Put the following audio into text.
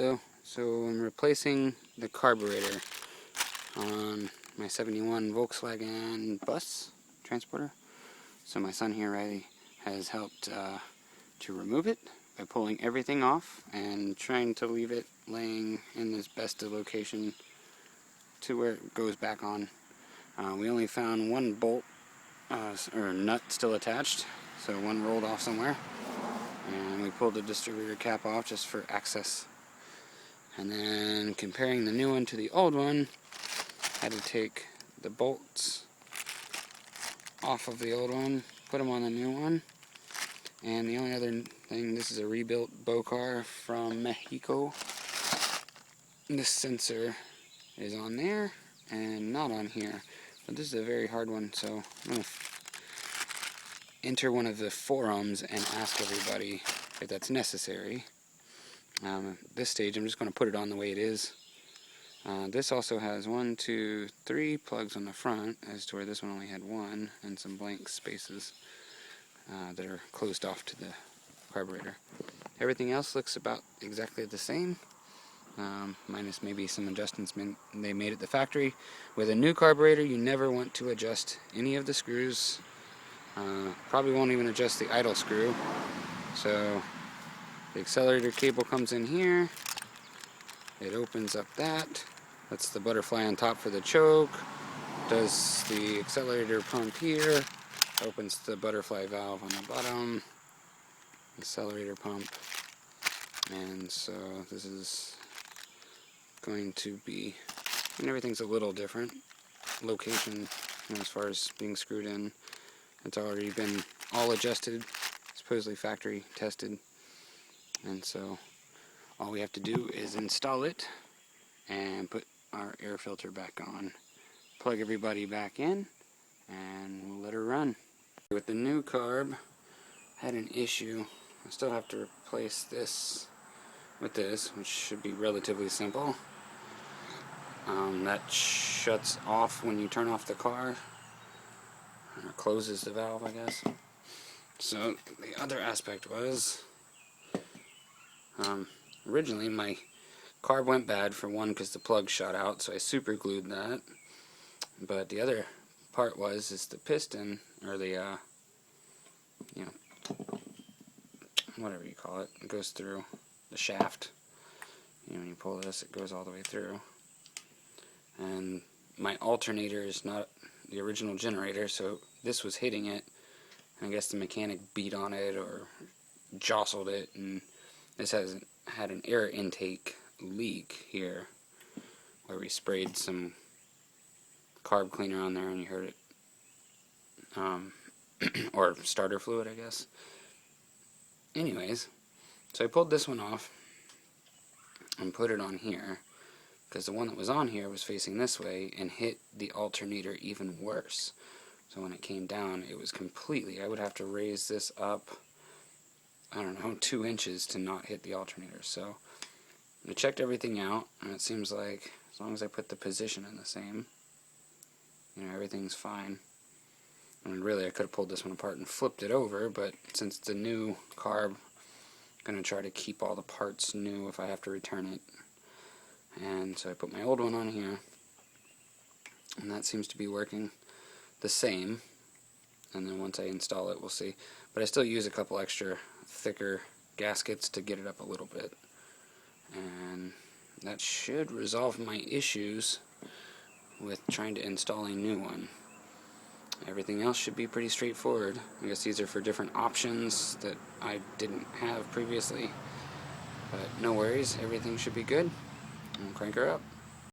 So I'm replacing the carburetor on my 71 Volkswagen bus transporter. So my son here, Riley, has helped to remove it by pulling everything off and trying to leave it laying in as best a location to where it goes back on. We only found one bolt or nut still attached, so one rolled off somewhere, and we pulled the distributor cap off just for access. And then comparing the new one to the old one, had to take the bolts off of the old one, put them on the new one. And the only other thing, this is a rebuilt bow car from Mexico. This sensor is on there and not on here, but this is a very hard one, so I'm going to enter one of the forums and ask everybody if that's necessary. At this stage I'm just going to put it on the way it is. This also has 1, 2, 3 plugs on the front, as to where this one only had one, and some blank spaces that are closed off to the carburetor. Everything else looks about exactly the same, minus maybe some adjustments they made at the factory. With a new carburetor, you never want to adjust any of the screws. Probably won't even adjust the idle screw. So the accelerator cable comes in here. It opens up that. That's the butterfly on top for the choke. Does the accelerator pump here. Opens the butterfly valve on the bottom. Accelerator pump. And so this is going to be, and everything's a little different. Location, as far as being screwed in. It's already been all adjusted, supposedly factory tested. And so all we have to do is install it and put our air filter back on. Plug everybody back in and we'll let her run. With the new carb, had an issue. I still have to replace this with this, which should be relatively simple. That shuts off when you turn off the car, or closes the valve, I guess. So the other aspect was, originally my carb went bad, for one because the plug shot out, so I super glued that. But the other part is the piston, or the whatever you call it, it goes through the shaft. When you pull this, it goes all the way through. And my alternator is not the original generator, so this was hitting it. I guess the mechanic beat on it or jostled it, and this had an air intake leak here, where we sprayed some carb cleaner on there and you heard it. Or starter fluid, I guess. Anyways, so I pulled this one off and put it on here, because the one that was on here was facing this way and hit the alternator even worse. So when it came down, it was completely, I would have to raise this up, I don't know, 2 inches to not hit the alternator. So I checked everything out, and it seems like as long as I put the position in the same, everything's fine. And really, I could have pulled this one apart and flipped it over, but since it's a new carb, I'm going to try to keep all the parts new if I have to return it. And so I put my old one on here, and that seems to be working the same. And then once I install it, we'll see. But I still use a couple extra thicker gaskets to get it up a little bit. And that should resolve my issues with trying to install a new one. Everything else should be pretty straightforward. I guess these are for different options that I didn't have previously. But no worries, everything should be good. I'll crank her up.